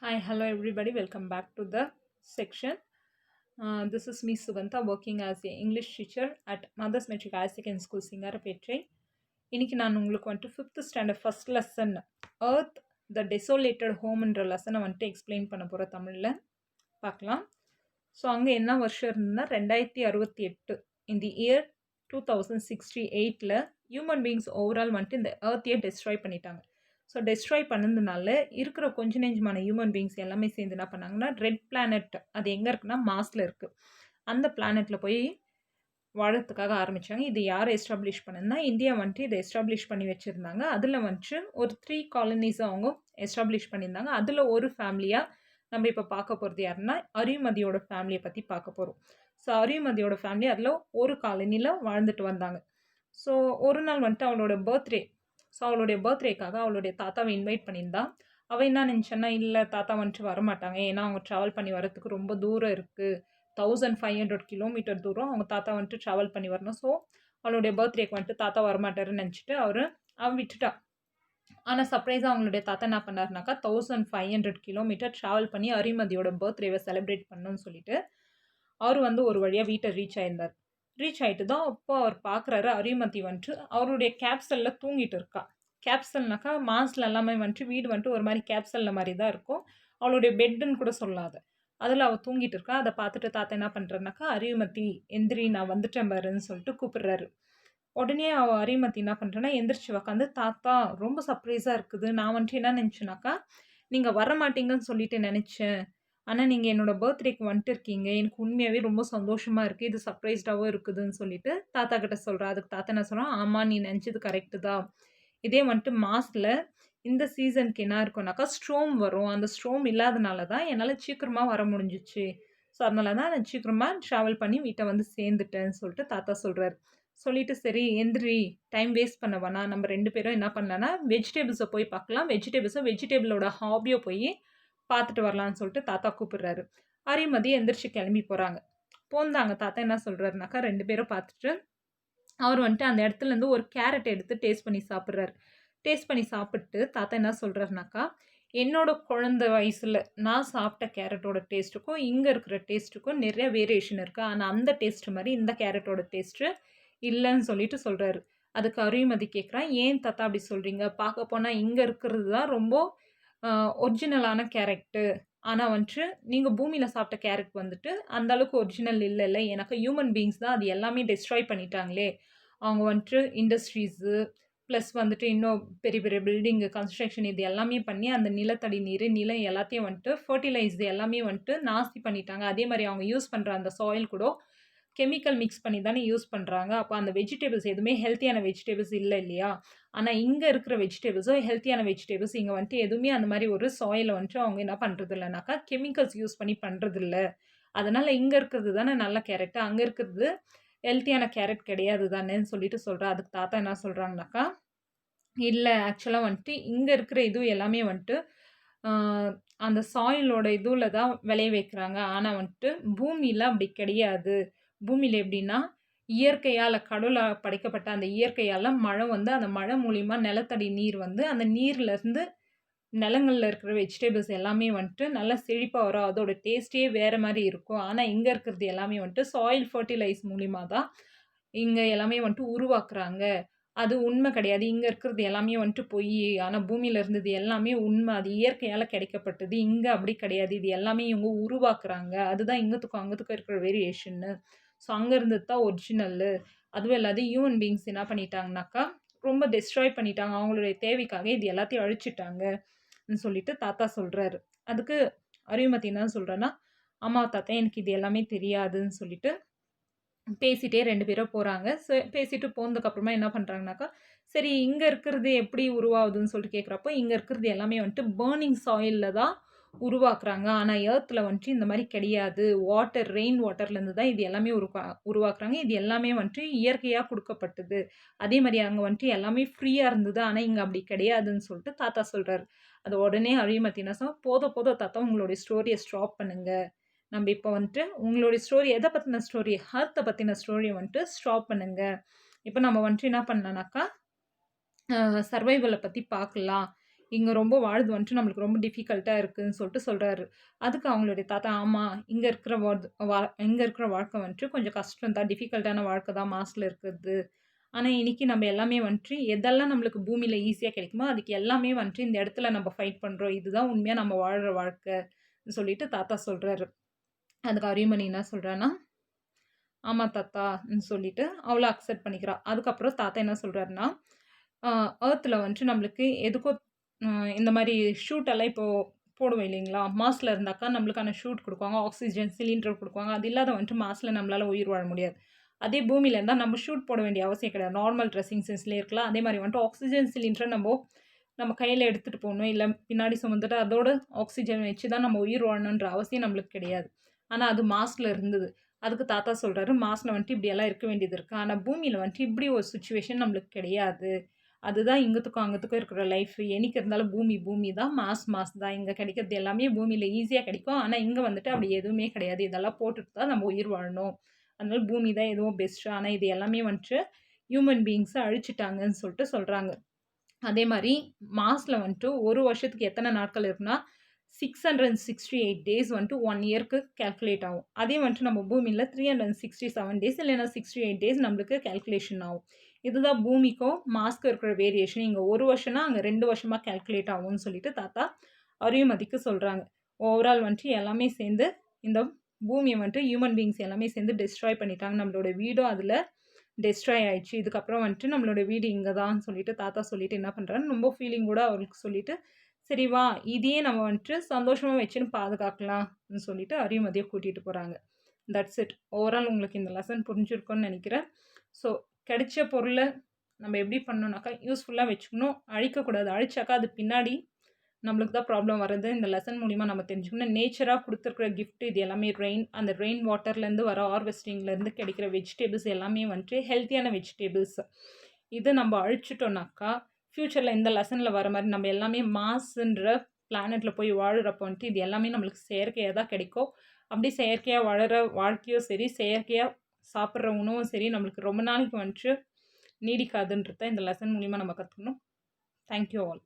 Hi, hello everybody. Welcome back to the section. This is me Sugantha working as a English teacher at Mother's Metric Higher Secondary School, Singarapettai. இன்னைக்கு நான் உங்களுக்கு வந்துட்டு 5th standard first lesson earth the desolated ஹோம்ன்ற லெசனை வந்துட்டு explain பண்ண போகிறோம் தமிழில் பார்க்கலாம். ஸோ அங்கே என்ன வருஷம் இருந்ததுன்னா 2068 இந்த இயர் 2068 ஹியூமன் பீயிங்ஸ் ஓவரால் வந்துட்டு இந்த எர்த்தையே டெஸ்ட்ராய் பண்ணிட்டாங்க. ஸோ டெஸ்ட்ராய் பண்ணதுனால இருக்கிற கொஞ்ச நெஞ்சமான ஹியூமன் பீயிங்ஸ் எல்லாமே சேர்ந்து என்ன பண்ணாங்கன்னா ரெட் பிளானட் அது எங்கே இருக்குன்னா மாஸில் இருக்குது. அந்த பிளானட்டில் போய் வாழறதுக்காக ஆரம்பித்தாங்க. இது யார் எஸ்டாப்ளிஷ் பண்ணுன்னா இந்தியா வந்துட்டு இதை எஸ்டாப்ளிஷ் பண்ணி வச்சுருந்தாங்க. அதில் வந்துட்டு ஒரு 3 காலனிஸ் அவங்க எஸ்டாப்ளிஷ் பண்ணியிருந்தாங்க. அதில் ஒரு ஃபேமிலியாக நம்ம இப்போ பார்க்க போகிறது யாருன்னா அரிமதியோட ஃபேமிலியை பற்றி பார்க்க போகிறோம். ஸோ அரிமதியோட ஃபேமிலி அதில் ஒரு காலனியில் வாழ்ந்துட்டு வந்தாங்க. ஸோ ஒரு நாள் வந்துட்டு அவளோட பர்த்டே. ஸோ அவளுடைய பர்த்டேக்காக அவளுடைய தாத்தாவை இன்வைட் பண்ணியிருந்தா. அவள் என்ன நினச்சேன்னா இல்லை தாத்தா வந்துட்டு வரமாட்டாங்க, ஏன்னா அவங்க ட்ராவல் பண்ணி வரத்துக்கு ரொம்ப தூரம் இருக்குது, 1500 கிலோமீட்டர் தூரம் அவங்க தாத்தா வந்துட்டு ட்ராவல் பண்ணி வரணும். ஸோ அவளுடைய பர்த்டேக்கு வந்துட்டு தாத்தா வரமாட்டாருன்னு நினச்சிட்டு அவள் விட்டுட்டா. ஆனால் சர்ப்ரைஸாக அவங்களுடைய தாத்தா என்ன பண்ணாருனாக்கா 1500 கிலோமீட்டர் ட்ராவல் பண்ணி அரிமதியோட பர்த்டேவை செலிப்ரேட் பண்ணணும்னு சொல்லிட்டு அவர் ஒரு வழியாக வீட்டை ரீச் ஆயிருந்தார். ரீச் ஆகிட்டு தான் அப்போ அவர் பார்க்குறாரு அரிமதி வந்துட்டு அவருடைய கேப்சலில் தூங்கிட்டு இருக்கா. கேப்சல்னாக்கா மாஸில் எல்லாமே வந்துட்டு வீடு வந்துட்டு ஒரு மாதிரி கேப்சலில் மாதிரி தான் இருக்கும், அவளுடைய பெட்டுன்னு கூட சொல்லாது. அதில் அவள் தூங்கிட்டு இருக்கா. அதை பார்த்துட்டு தாத்தா என்ன பண்ணுறாருனாக்கா அரிமதி எந்திரி நான் வந்துட்டேன் பாருன்னு சொல்லிட்டு கூப்பிடுறாரு. உடனே அவள் அரிமதி என்ன பண்ணுறேன்னா எந்திரிச்சு உக்காந்து தாத்தா ரொம்ப சர்ப்ரைஸாக இருக்குது, நான் வந்துட்டு என்ன நினச்சேனாக்கா நீங்கள் வர மாட்டீங்கன்னு சொல்லிட்டு நினச்சேன், ஆனால் நீங்கள் என்னோடய பர்த்டேக்கு வந்துட்டு இருக்கீங்க, எனக்கு உண்மையாகவே ரொம்ப சந்தோஷமாக இருக்குது, இது சர்ப்ரைஸ்டாகவும் இருக்குதுன்னு சொல்லிட்டு தாத்தா கிட்ட சொல்கிறேன். அதுக்கு தாத்தா என்ன சொல்கிறான், ஆமாம் நீ நினச்சது கரெக்டு தான், இதே வந்துட்டு மாஸில் இந்த சீசனுக்கு என்ன இருக்கும்னாக்கா ஸ்ட்ரோம் வரும், அந்த ஸ்ட்ரோம் இல்லாதனால தான் என்னால் சீக்கிரமாக வர முடிஞ்சிச்சு, ஸோ அதனால தான் நான் சீக்கிரமாக ட்ராவல் பண்ணி வீட்டை வந்து சேர்ந்துட்டேன்னு சொல்லிட்டு தாத்தா சொல்கிறார். சொல்லிட்டு சரி எந்திரி டைம் வேஸ்ட் பண்ண வேணாம், நம்ம 2 பேரும் என்ன பண்ணலான்னா வெஜிடபிள்ஸை போய் பார்க்கலாம், வெஜிடபிளோட ஹாபியை போய் பார்த்துட்டு வரலான்னு சொல்லிட்டு தாத்தா கூப்பிடுறாரு. அரிமதி எந்திரிச்சு கிளம்பி போகிறாங்க. போந்தாங்க தாத்தா என்ன சொல்கிறாருனாக்கா 2 பேரும் பார்த்துட்டு அவர் வந்துட்டு அந்த இடத்துலேருந்து ஒரு கேரட் எடுத்து டேஸ்ட் பண்ணி சாப்பிட்றாரு. டேஸ்ட் பண்ணி சாப்பிட்டு தாத்தா என்ன சொல்கிறாருனாக்கா என்னோட குழந்தை வயசில் நான் சாப்பிட்ட கேரட்டோட டேஸ்ட்டுக்கும் இங்கே இருக்கிற டேஸ்ட்டுக்கும் நிறைய வேரியேஷன் இருக்குது, ஆனால் அந்த டேஸ்ட்டு மாதிரி இந்த கேரட்டோட டேஸ்ட்டு இல்லைன்னு சொல்லிட்டு சொல்கிறாரு. அதுக்கு அரிமதி கேட்குறான், ஏன் தாத்தா அப்படி சொல்கிறீங்க, பார்க்க போனால் இங்கே இருக்கிறது தான் ரொம்ப ஒரிஜினலான கேரட்டு, ஆனால் வந்துட்டு நீங்கள் பூமியில் சாப்பிட்ட கேரட் வந்துட்டு அந்தளவுக்கு ஒரிஜினல் இல்லைல்ல, எனக்கு ஹியூமன் பீயிங்ஸ் தான் அது எல்லாமே டெஸ்ட்ராய் பண்ணிட்டாங்களே, அவங்க வந்துட்டு இண்டஸ்ட்ரீஸு ப்ளஸ் வந்துட்டு இன்னும் பெரிய பெரிய பில்டிங்கு கன்ஸ்ட்ரக்ஷன் இது எல்லாமே பண்ணி அந்த நிலத்தடி நீர் நிலம் எல்லாத்தையும் வந்துட்டு ஃபர்டிலைஸ் எல்லாமே வந்துட்டு நாஸ்தி பண்ணிட்டாங்க. அதே மாதிரி அவங்க யூஸ் பண்ணுற அந்த சாயில் கூட கெமிக்கல் மிக்ஸ் பண்ணி தானே யூஸ் பண்ணுறாங்க. அப்போ அந்த வெஜிடபிள்ஸ் எதுவுமே ஹெல்த்தியான வெஜிடபிள்ஸ் இல்லை இல்லையா, ஆனால் இங்கே இருக்கிற வெஜிடபிள்ஸோ ஹெல்த்தியான வெஜிடபிள்ஸ் இங்கே வந்துட்டு எதுவுமே அந்த மாதிரி ஒரு சாயிலை வந்துட்டு அவங்க என்ன பண்ணுறது இல்லைனாக்கா கெமிக்கல்ஸ் யூஸ் பண்ணி பண்ணுறதில்ல, அதனால் இங்கே இருக்கிறது தானே நல்ல கேரட்டு, அங்கே இருக்கிறது ஹெல்த்தியான கேரட் கிடையாது தானேன்னு சொல்லிட்டு சொல்கிறா. அதுக்கு தாத்தா என்ன சொல்கிறாங்கனாக்கா இல்லை ஆக்சுவலாக வந்துட்டு இங்கே இருக்கிற இது எல்லாமே வந்துட்டு அந்த சாயிலோட இதில் தான் விளைய வைக்கிறாங்க, ஆனால் வந்துட்டு பூமியில் அப்படி கிடையாது. பூமியில் எப்படின்னா இயற்கையால் கடவுளால் படைக்கப்பட்ட அந்த இயற்கையால் மழை வந்து அந்த மழை மூலிமா நிலத்தடி நீர் வந்து அந்த நீர்லேருந்து நிலங்களில் இருக்கிற வெஜிடபிள்ஸ் எல்லாமே வந்துட்டு நல்லா செழிப்பாக வரும், அதோட டேஸ்ட்டே வேறு மாதிரி இருக்கும். ஆனால் இங்கே இருக்கிறது எல்லாமே வந்துட்டு சாயில் ஃபர்டிலைஸ் மூலிமா தான் இங்கே எல்லாமே வந்துட்டு உருவாக்குறாங்க, அது உண்மை கிடையாது. இங்கே இருக்கிறது எல்லாமே வந்துட்டு பொய், ஆனால் பூமியில் இருந்தது எல்லாமே உண்மை, அது இயற்கையால் கிடைக்கப்பட்டது, இங்கே அப்படி கிடையாது, இது எல்லாமே இவங்க உருவாக்குறாங்க, அதுதான் இங்கத்துக்கும் அங்கத்துக்கும் இருக்கிற வேரியேஷன்னு. ஸோ அங்கே இருந்தது தான் ஒரிஜினல்லு. அதுவும் இல்லாத ஹியூமன் பீயிங்ஸ் என்ன பண்ணிட்டாங்கனாக்கா ரொம்ப டெஸ்ட்ராய் பண்ணிட்டாங்க, அவங்களுடைய தேவைக்காக இது எல்லாத்தையும் அழிச்சிட்டாங்கன்னு சொல்லிட்டு தாத்தா சொல்கிறாரு. அதுக்கு அரிமதி என்ன சொல்கிறேன்னா ஆமாம் தாத்தா எனக்கு இது எல்லாமே தெரியாதுன்னு சொல்லிட்டு பேசிகிட்டே 2 பேரும் போகிறாங்க. பேசிட்டு போனதுக்கப்புறமா என்ன பண்ணுறாங்கனாக்கா சரி இங்கே இருக்கிறது எப்படி உருவாகுதுன்னு சொல்லிட்டு கேட்குறப்போ இங்கே இருக்கிறது எல்லாமே வந்துட்டு பேர்னிங் சாயிலில் தான் உருவாக்குறாங்க, ஆனால் எர்த்தில் வந்துட்டு இந்த மாதிரி கிடையாது, ரெயின் வாட்டர்லேருந்து தான் இது எல்லாமே உருவாக்குறாங்க, இது எல்லாமே வந்துட்டு இயற்கையாக கொடுக்கப்பட்டது, அதே மாதிரி அங்கே வந்துட்டு எல்லாமே ஃப்ரீயாக இருந்தது, ஆனால் இங்கே அப்படி கிடையாதுன்னு சொல்லிட்டு தாத்தா சொல்கிறார். அது உடனே அரிமதி என்ன சொன்னால் போதும் தாத்தா உங்களுடைய ஸ்டோரியை ஸ்டாப் பண்ணுங்கள், நம்ம இப்போ வந்துட்டு உங்களுடைய ஸ்டோரி எதை பற்றின ஸ்டோரி ஹர்த்தை பற்றின ஸ்டோரியை வந்துட்டு ஸ்டாப் பண்ணுங்கள், இப்போ நம்ம வந்துட்டு என்ன பண்ணலான்னாக்கா சர்வைவலை பற்றி பார்க்கலாம், இங்க ரொம்ப வாழ்றது வந்துட்டு நம்மளுக்கு ரொம்ப டிஃபிகல்ட்டா இருக்குன்னு சொல்லிட்டு சொல்றாரு. அதுக்கு அவங்களுடைய தாத்தா, "ஆமா, இங்க இருக்கிற இங்க இருக்கிற வாழ்க்கை வந்துட்டு கொஞ்சம் கஷ்டம் தான். டிஃபிகல்ட்டான வாழ்க்கை தான் மாஸ்ல இருக்கிறது. ஆனா, இன்னைக்கு நம்ம எல்லாமே வந்துட்டு எதெல்லாம் நம்மளுக்கு பூமியில ஈஸியா கிடைக்குமோ, அதுக்கு எல்லாமே வந்துட்டு இந்த இடத்துல நம்ம ஃபைட் பண்றோம். இதுதான் உண்மையா நம்ம வாழ்ற வாழ்க்கைன்னு" சொல்லிட்டு தாத்தா சொல்றாரு. அதுக்கு அரியமணி என்ன சொல்றான்னா, "ஆமா தாத்தான்னு" சொல்லிட்டு அவளும் அக்செப்ட் பண்ணிக்கிறா. அதுக்கப்புறம் தாத்தா என்ன சொல்றாருன்னா, அ எர்த்ல வந்துட்டு நம்மளுக்கு எதுக்கோ இந்த மாரி ஷூட் எல்லாம் இப்போ போடுவோம் இல்லைங்களா? மாஸ்ல இருந்தாக்கா நம்மளுக்கான ஷூட் குடுக்குவாங்க. ஆக்ஸிஜன் சிலிண்டர் குடுக்குவாங்க. அது இல்லாத வந்துட்டு மாஸ்ல நம்மளால உயிர் வாழ முடியாது. அதே பூமியில இருந்தா நம்ம ஷூட் போட வேண்டிய அவசியம் கிடையாது. நார்மல் ட்ரெஸ்ஸிங் சென்ஸ்லயே இருக்கலாம். அதே மாரி வந்துட்டு ஆக்ஸிஜன் சிலிண்டர நம்ம கையில எடுத்துட்டு போணும். இல்ல பின்னாடி சுமந்துட்டு அதோட ஆக்ஸிஜன் வச்சு தான் நம்ம உயிர் வாழணுன்ற அவசியம் நம்மளுக்கு கிடையாது. ஆனா அது மாஸ்ல இருந்தது. அதுக்கு தாத்தா சொல்றாரு, "மாஸ்ல வந்துட்டு இப்படியெல்லாம் இருக்க வேண்டியது இருக்கு. ஆனா பூமியில வந்துட்டு இப்படி ஒரு சிச்சுவேஷன் நம்மளுக்கு கிடையாது. அதுதான் இங்கத்துக்கும் அங்கத்துக்கும் இருக்கிற லைஃப். என்னைக்கு இருந்தாலும் பூமி பூமி தான். மாஸ் தான். இங்க கிடைக்கிறது எல்லாமே பூமியில ஈஸியா கிடைக்கும். ஆனா இங்க வந்துட்டு அப்படி எதுவுமே கிடையாது. இதெல்லாம் போட்டுட்டு தான் நம்ம உயிர் வாழணும். அதனால பூமி தான் எதுவும் பெஸ்ட். ஆனா இது எல்லாமே வந்துட்டு ஹியூமன் பீயிங்ஸ அழிச்சுட்டாங்கன்னு" சொல்லிட்டு சொல்றாங்க. அதே மாரி மாஸ்ல வந்துட்டு 1 வருஷத்துக்கு எத்தன நாட்கள் இருக்குன்னா, 668 டேஸ் வந்துட்டு 1 இயர்க்கு கால்குலேட் ஆகும். அதே வந்துட்டு நம்ம பூமியில 367 டேஸ் இல்லைன்னா 68 டேஸ் நம்மளுக்கு கால்குலேஷன் ஆகும். இதுதான் பூமிக்கும் மாஸ்க்கும் இருக்கிற வேரியேஷன். இங்க 1 வருஷம்னா, அங்க 2 வருஷமா கால்குலேட் ஆகும்னு சொல்லிட்டு தாத்தா அரியுமதிக்கு சொல்றாங்க. ஓவரால் வந்துட்டு எல்லாமே சேர்ந்து இந்த பூமிய வந்துட்டு ஹியூமன் பீயிங்ஸ் எல்லாமே சேர்ந்து டெஸ்ட்ராய் பண்ணிட்டாங்க. நம்மளோட வீடும் அதுல டெஸ்ட்ராய் ஆயிடுச்சு. இதுக்கப்புறம் வந்துட்டு நம்மளோட வீடு இங்க தான்னு சொல்லிட்டு தாத்தா சொல்லிட்டு என்ன பண்றாரு, ரொம்ப ஃபீலிங்கோட அவருக்கு சொல்லிட்டு, "சரி வா, இதையே நம்ம வந்துட்டு சந்தோஷமா வச்சுன்னு பாதுகாக்கலாம்ன்னு" சொல்லிட்டு அரியுமதிய கூட்டிட்டு போறாங்க. That's it. ஓவரால் உங்களுக்கு இந்த லெசன் புரிஞ்சிருக்கும்னு நெனைக்கிறேன். ஸோ கிடைச்ச பொருள நம்ம எப்படி பண்ணணும்னாக்கா, யூஸ்ஃபுல்லா வச்சுக்கணும். அழிக்கக்கூடாது. அழிச்சாக்கா அது பின்னாடி நம்மளுக்கு தான் ப்ராப்ளம் வர்றது இந்த லெசன் மூலியமா நம்ம தெரிஞ்சுக்கணும். நேச்சரா குடுத்துருக்கிற கிஃப்ட் இது எல்லாமே அந்த ரெயின் வாட்டர்லேருந்து வர ஹார்வெஸ்டிங்லேருந்து கிடைக்கிற வெஜிடபிள்ஸ் எல்லாமே வந்துட்டு ஹெல்த்தியான வெஜிடபிள்ஸ். இத நம்ம அழிச்சுட்டோம்னாக்கா, ஃப்யூச்சர்ல இந்த லெசன்ல வர மாரி நம்ம எல்லாமே மாஸ்ன்ற பிளானெட்ல போய் வாழுறப்போ வந்துட்டு இது எல்லாமே நம்மளுக்கு செயற்கையா தான் கிடைக்கும். அப்படி செயற்கையா வாழற வாழ்க்கையும் சரி, செயற்கையா சாப்பிடுற உணவும் சரி, நம்மளுக்கு ரொம்ப நாளைக்கு வந்துட்டு நீடிக்காதுன்றத இந்த லெசன் மூலியமா நம்ம கத்துக்கணும். Thank you all.